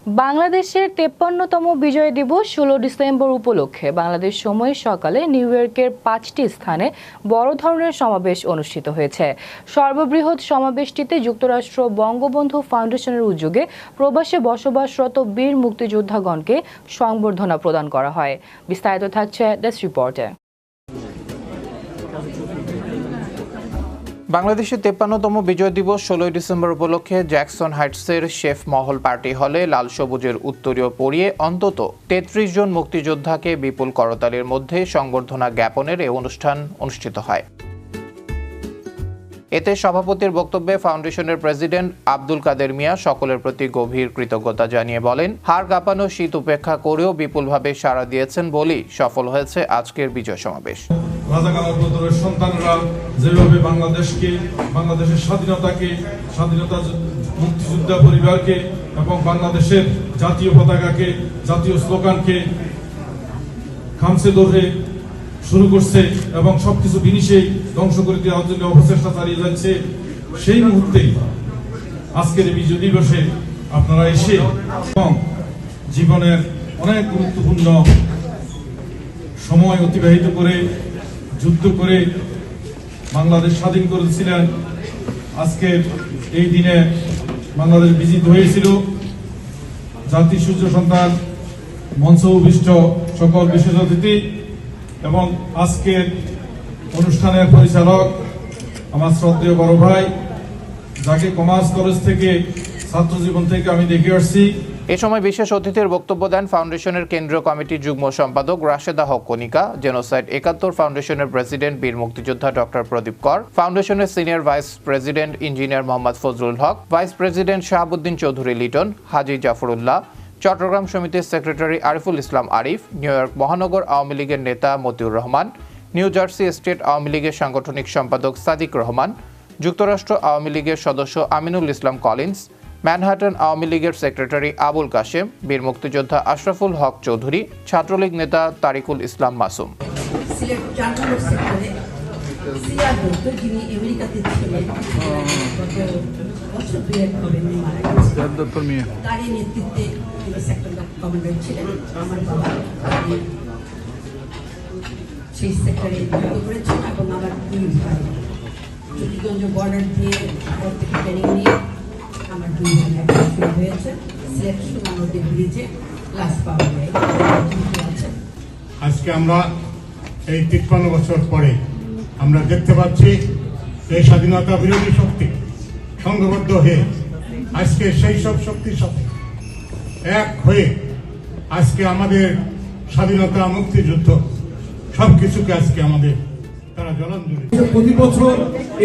বাংলাদেশের 53তম বিজয় দিবস 16 ডিসেম্বর উপলক্ষে বাংলাদেশ সময় সকালে নিউ ইয়র্কের 5টি স্থানে বড় ধরনের সমাবেশ অনুষ্ঠিত হয়েছে। সর্ববৃহৎ সমাবেশটিতে যুক্তরাষ্ট্র বঙ্গবন্ধু ফাউন্ডেশনের উদ্যোগে প্রবাসে বসবাসরত বীর মুক্তিযোদ্ধাগণকে সংবর্ধনা প্রদান করা হয়। বিস্তারিত থাকছে ডেস্ক রিপোর্টে। বাংলাদেশের 53তম বিজয় দিবস 16 ডিসেম্বর উপলক্ষে জ্যাকসন হাইটসের শেফ মহল পার্টি হলে লাল সবুজের উত্তরীয় পরিয়ে অন্তত 33 জন মুক্তিযোদ্ধাকে বিপুল করতালির মধ্যে সংবর্ধনা জ্ঞাপনের এই অনুষ্ঠান অনুষ্ঠিত হয়। এতে সভাপতির বক্তব্যে ফাউন্ডেশনের প্রেসিডেন্ট আব্দুল কাদের মিয়া সকলের প্রতি গভীর কৃতজ্ঞতা জানিয়ে বলেন, হাড় কাঁপানো শীত উপেক্ষা করেও বিপুলভাবে সাড়া দিয়েছেন বলেই সফল হয়েছে আজকের বিজয় সমাবেশ। রাজাকার সন্তানরা যেভাবে বাংলাদেশের স্বাধীনতা মুক্তিযোদ্ধা পরিবারকে এবং বাংলাদেশের জাতীয় পতাকাকে, জাতীয় স্লোগানকে খামছে ধরে শুরু করছে এবং সবকিছু বিনিশেই ধ্বংস করে দেওয়ার জন্য অপচেষ্টা চালিয়ে যাচ্ছে, সেই মুহূর্তেই আজকের বিজয় দিবসে আপনারা এসে এবং জীবনের অনেক গুরুত্বপূর্ণ সময় অতিবাহিত করে যুদ্ধ করে বাংলাদেশ স্বাধীন করেছিলেন। আজকের এই দিনে বাংলাদেশ বিজিত হয়েছিল। জাতির সূর্য সন্তান মঞ্চ উপবিষ্ট সকল বিশেষ অতিথি এবং আজকের অনুষ্ঠানের পরিচালক আমার শ্রদ্ধেয় বড় ভাই, যাকে কমার্স কলেজ থেকে ছাত্র জীবন থেকে আমি দেখে আসছি। এ সময় বিশেষ অতিথির বক্তব্য দেন ফাউন্ডেশনের কেন্দ্রীয় কমিটির যুগ্ম সম্পাদক রাশেদা হক কণিকা, জেনোসাইড 71 ফাউন্ডেশনের প্রেসিডেন্ট বীর মুক্তিযোদ্ধা ডক্টর প্রদীপ কর, ফাউন্ডেশনের senior vice president engineer Mohammad Fazlul Haque, vice president Shahabuddin Chowdhury Liton, Haji Jafrullah, Chittagong সমিতির secretary Ariful Islam Arif, New York মহানগর আওয়ামী লীগের নেতা Motiur Rahman, New Jersey state Awami লীগের সাংগঠনিক সম্পাদক সাদিক রহমান, যুক্তরাষ্ট্র আওয়ামী লীগের সদস্য আমিনুল ইসলাম কলিন্স, ম্যানহাটন আওয়ামী লীগের সেক্রেটারি আবুল কাশেম, বীর মুক্তিযোদ্ধা আশরাফুল হক চৌধুরী, ছাত্রলীগ নেতা তারিকুল ইসলাম মাসুম। সেই সেক্টরে করেছেন এবং আমার দুই ভাই জ্যোতিগঞ্জ বর্ডার দিয়ে ট্রেনিং নিয়ে আমার দুই ভাই শুরু হয়েছে সিলেকশন আমাদের ব্রিজে ক্লাস পাওয়া যায়। আজকে আমরা এই 53 বছর পরে আমরা দেখতে পাচ্ছি এই স্বাধীনতা বিরোধী শক্তি সংঘবদ্ধ হয়ে আজকে সেই সব শক্তির সাথে এক হয়ে আজকে আমাদের স্বাধীনতা মুক্তিযুদ্ধ সবকিছুকে আজকে আমাদের তারা জলাঞ্জলি। প্রতি বছর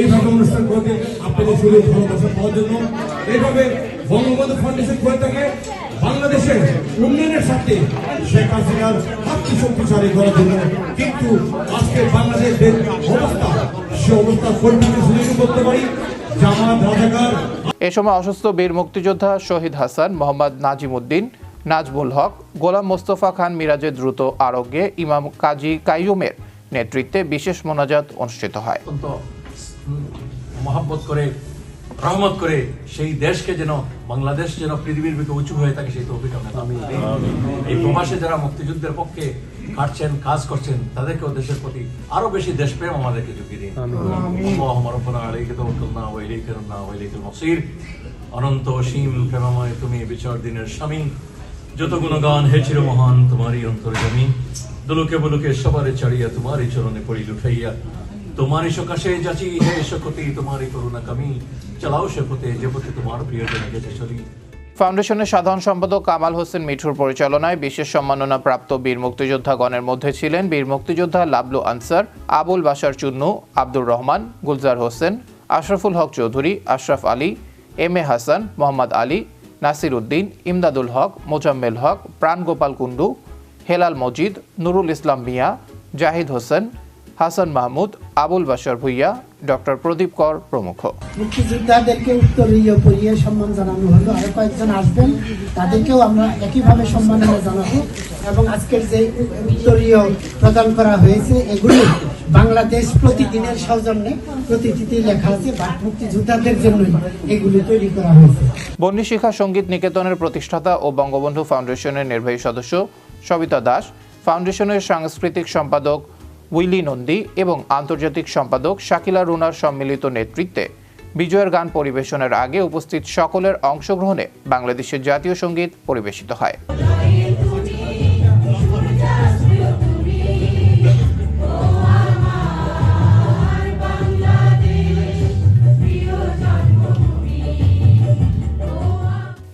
এইভাবে অনুষ্ঠান করতে আপনাদের সুযোগ ভালোবাসা পাওয়ার জন্য এইভাবে বঙ্গবন্ধু ফাউন্ডেশন করে থাকে বাংলাদেশের উন্নয়নের সাথে শেখ হাসিনার হাতকে শক্তিশালী করার জন্য। কিন্তু আজকে বাংলাদেশের অবস্থা, সে অবস্থা পরিবর্তন সুযোগ করতে পারি জামাত রাজাকার। এ সময় অসুস্থ বীর মুক্তিযোদ্ধা শহীদ হাসান, মোহাম্মদ নাজিম উদ্দিন, নাজমুল হক, গোলাম মোস্তফা খান মিরাজের দ্রুত আরোগ্যে ইমাম কাজী কাইয়ুমের নেতৃত্বে বিশেষ মোনাজাত অনুষ্ঠিত হয়। মহব্বত করে রহমত করে সেই দেশকে যেন বাংলাদেশ যেন পৃথিবীর বুকে উঁচু হয়ে থাকে সেই তৌফিক আমরা দাবি করি। এই প্রবাসে যারা মুক্তিযুদ্ধের পক্ষে খাটছেন, কাজ করছেন, তাদেরকেও দেশের প্রতি আরো বেশি দেশপ্রেম আমাদেরকে যুগিয়ে দিন। আল্লাহুম্মা রাব্বানা আলাইকা তাওয়াক্কালনা ওয়া ইলাইকাল মাসির। অনন্ত অসীম প্রেমময় তুমি বিচার দিনের স্বামী, যত গুণগান হে চির মহান তোমারই অন্তর্যামী। দুলুকে বুলুকে সবারে ছাড়িয়া তোমারই চরণে পড়ি লুঠাইয়া, তোমারই সকাশে যাচি হে শকতি তোমারই করুণা কামি। চালাও সে পথে যে পথে তোমার প্রিয়জনে গেছে চলি। ফাউন্ডেশনের সাধারণ সম্পাদক কামাল হোসেন মিঠুর পরিচালনায় বিশেষ সম্মাননা প্রাপ্ত বীর মুক্তিযোদ্ধাগণের মধ্যে ছিলেন বীর মুক্তিযোদ্ধা Lablu answer, Abul Bashar Chunnu, Abdur Rahman, Gulzar Hossain, Ashraful Haque Chowdhury, Ashraf Ali, M A Hasan, Mohammad Ali, Nasir Uddin, Imdadul Haque, Mozammel Haque, Prangopal Kundu, Helal Majid, Nurul Islam Mia, Zahid Hossain, Hasan Mahmud, Abul Bashar Bhuiyan, doctor Pradeep কর প্রমুখ। মুক্তিযোদ্ধাদেরকে উত্তরীয় পরিয়ে সম্মান জানানো হলো। আরো কয়েকজন আসবেন, তাদেরকেও আমরা একইভাবে সম্মাননা জানাবো। এবং আজকের যে উত্তরীয় প্রদান করা হয়েছে এগুলি বাংলাদেশ প্রতিদিনের সৌজন্যে প্রতিটিতে লেখা আছে, মুক্তিযোদ্ধাদের জন্যই এগুলি তৈরি করা হয়েছে। বন্যী শিখা সঙ্গীত নিকেতনের প্রতিষ্ঠাতা ও বঙ্গবন্ধু ফাউন্ডেশনের নির্বাহী সদস্য সবিতা দাস, ফাউন্ডেশনের সাংস্কৃতিক সম্পাদক উইলি নন্দী এবং আন্তর্জাতিক সম্পাদক শাকিলা রুনার সম্মিলিত নেতৃত্বে বিজয়ের গান পরিবেশনের আগে উপস্থিত সকলের অংশগ্রহণে বাংলাদেশের জাতীয় সঙ্গীত পরিবেশিত হয়।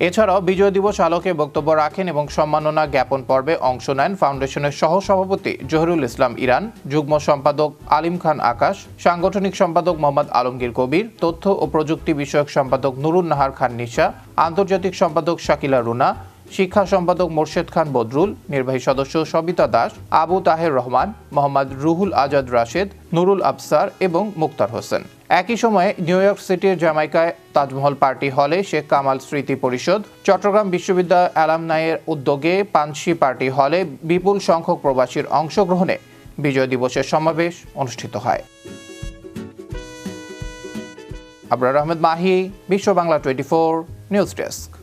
এছাড়াও বিজয় দিবস আলোকে বক্তব্য রাখেন এবং সম্মাননা জ্ঞাপন পর্বে অংশ নেন ফাউন্ডেশনের সহসভাপতি জহিরুল ইসলাম ইরান, যুগ্ম সম্পাদক আলিম খান আকাশ, সাংগঠনিক সম্পাদক মোহাম্মদ আলমগীর কবির, তথ্য ও প্রযুক্তি বিষয়ক সম্পাদক নুরুন নাহার খান নিশা, আন্তর্জাতিক সম্পাদক শাকিলা রুনা, শিক্ষা সম্পাদক মোর্শেদ খান বদরুল, নির্বাহী সদস্য সবিতা দাস, আবু তাহের রহমান, মোহাম্মদ রুহুল আজাদ রাশেদ, নুরুল আফসার এবং মুক্তার হোসেন। একই সময়ে নিউ ইয়র্ক সিটির জামাইকায় তাজমহল পার্টি হলে শেখ কামাল স্মৃতি পরিষদ, চট্টগ্রাম বিশ্ববিদ্যালয় অ্যালামনাইয়ের উদ্যোগে পানশি পার্টি হলে বিপুল সংখ্যক প্রবাসীর অংশগ্রহণে বিজয় দিবসের সমাবেশ অনুষ্ঠিত হয়। আবরার আহমেদ মাহি, বিশ্ব বাংলা 24 নিউজ ডেস্ক।